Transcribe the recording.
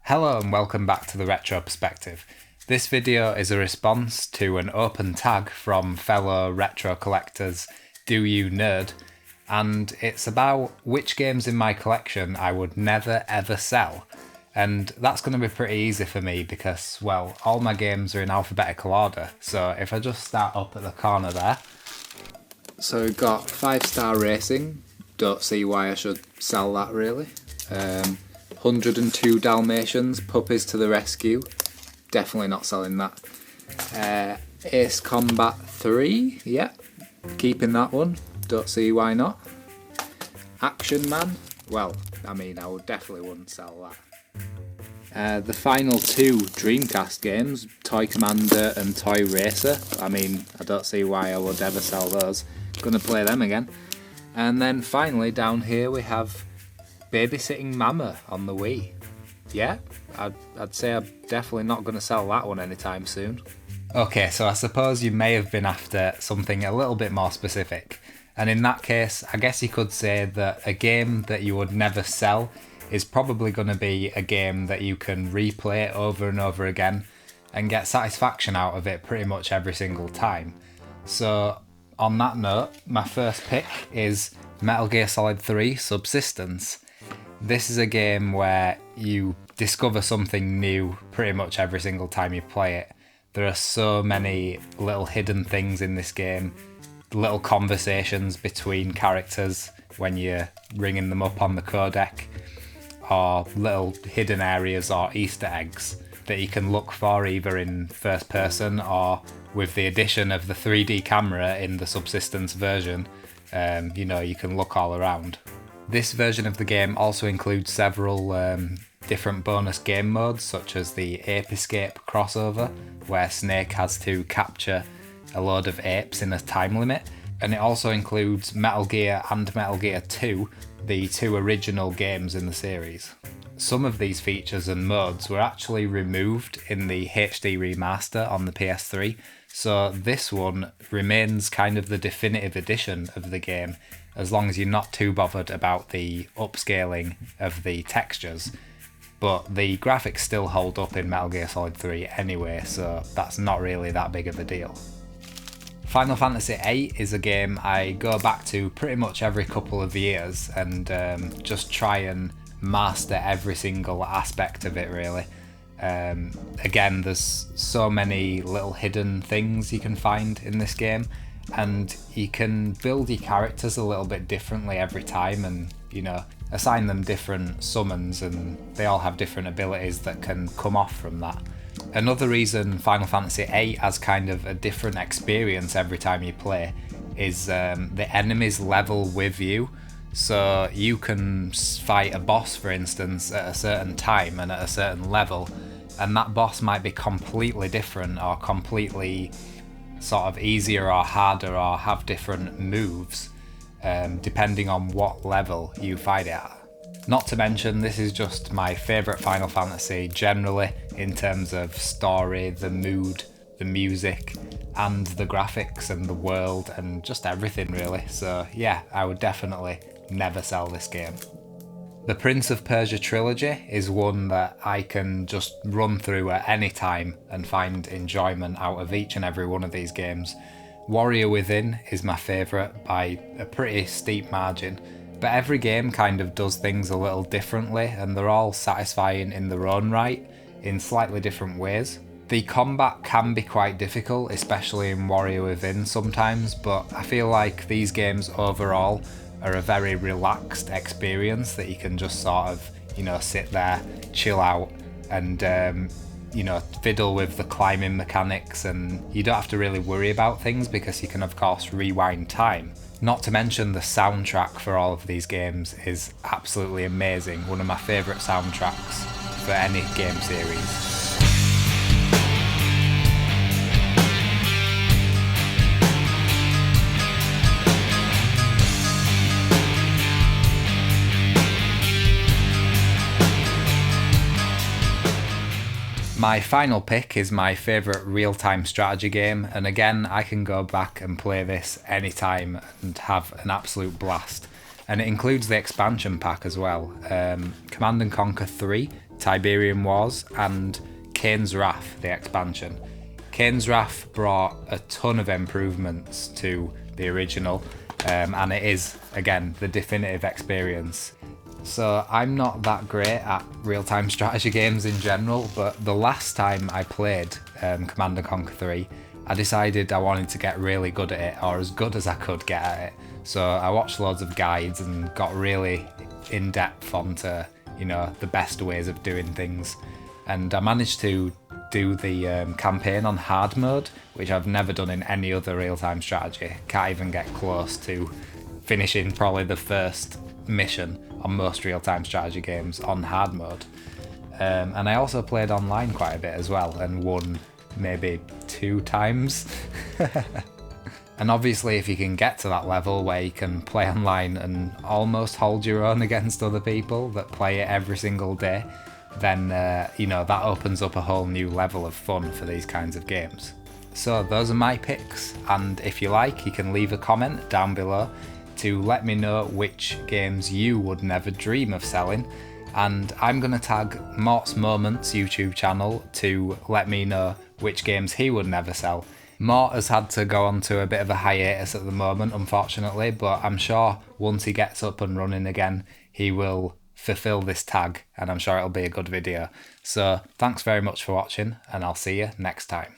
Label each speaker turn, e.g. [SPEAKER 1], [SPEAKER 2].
[SPEAKER 1] Hello and welcome back to the Retro Perspective. This video is a response to an open tag from fellow retro collectors Do You Nerd, and it's about which games in my collection I would never ever sell. And that's going to be pretty easy for me because, well, all my games are in alphabetical order. So if I just start up at the corner there. So we've got 5-Star Racing. Don't see why I should sell that really. 102 Dalmatians, Puppies to the Rescue. Definitely not selling that. Ace Combat 3, yeah, keeping that one. Don't see why not. Action Man, well, I mean, I would definitely wouldn't sell that. The final two Dreamcast games, Toy Commander and Toy Racer. I mean, I don't see why I would ever sell those. Gonna play them again. And then finally down here we have Babysitting Mama on the Wii. Yeah, I'd say I'm definitely not going to sell that one anytime soon. Okay, so I suppose you may have been after something a little bit more specific. And in that case, I guess you could say that a game that you would never sell is probably going to be a game that you can replay over and over again and get satisfaction out of it pretty much every single time. So on that note, my first pick is Metal Gear Solid 3 Subsistence. This is a game where you discover something new pretty much every single time you play it. There are so many little hidden things in this game, little conversations between characters when you're ringing them up on the codec, or little hidden areas or Easter eggs that you can look for either in first person or with the addition of the 3D camera in the Subsistence version. You can look all around. This version of the game also includes several different bonus game modes, such as the Ape Escape crossover, where Snake has to capture a load of apes in a time limit. And it also includes Metal Gear and Metal Gear 2, the two original games in the series. Some of these features and modes were actually removed in the HD remaster on the PS3, so this one remains kind of the definitive edition of the game, as long as you're not too bothered about the upscaling of the textures. But the graphics still hold up in Metal Gear Solid 3 anyway, so that's not really that big of a deal. Final Fantasy VIII is a game I go back to pretty much every couple of years and just try and master every single aspect of it really. Again, there's so many little hidden things you can find in this game, and you can build your characters a little bit differently every time and, assign them different summons, and they all have different abilities that can come off from that. Another reason Final Fantasy VIII has kind of a different experience every time you play is the enemies level with you. So you can fight a boss, for instance, at a certain time and at a certain level, and that boss might be completely different or completely sort of easier or harder or have different moves depending on what level you fight it at. Not to mention, this is just my favourite Final Fantasy generally in terms of story, the mood, the music, and the graphics and the world and just everything really. So yeah, I would definitely never sell this game. The Prince of Persia trilogy is one that I can just run through at any time and find enjoyment out of each and every one of these games. Warrior Within is my favourite by a pretty steep margin, but every game kind of does things a little differently and they're all satisfying in their own right, in slightly different ways. The combat can be quite difficult, especially in Warrior Within sometimes, but I feel like these games overall are a very relaxed experience that you can just sort of, sit there, chill out and, fiddle with the climbing mechanics, and you don't have to really worry about things because you can of course rewind time. Not to mention the soundtrack for all of these games is absolutely amazing, one of my favourite soundtracks for any game series. My final pick is my favourite real-time strategy game, and again I can go back and play this anytime and have an absolute blast. And it includes the expansion pack as well. Command & Conquer 3
[SPEAKER 2] Tiberian Wars and Kane's Wrath, the expansion. Kane's Wrath brought a ton of improvements to the original, and it is, again, the definitive experience. So I'm not that great at real-time strategy games in general, but the last time I played Command & Conquer 3, I decided I wanted to get really good at it, or as good as I could get at it. So I watched loads of guides and got really in-depth onto, the best ways of doing things. And I managed to do the campaign on hard mode, which I've never done in any other real-time strategy. Can't even get close to finishing probably the first mission on most real-time strategy games on hard mode. And I also played online quite a bit as well and won maybe 2 times. And obviously if you can get to that level where you can play online and almost hold your own against other people that play it every single day, then that opens up a whole new level of fun for these kinds of games. So those are my picks, and if you like, you can leave a comment down below to let me know which games you would never dream of selling, and I'm going to tag Mort's Moments YouTube channel to let me know which games he would never sell. Mort has had to go on to a bit of a hiatus at the moment, unfortunately, but I'm sure once he gets up and running again, he will fulfill this tag, and I'm sure it'll be a good video. So thanks very much for watching, and I'll see you next time.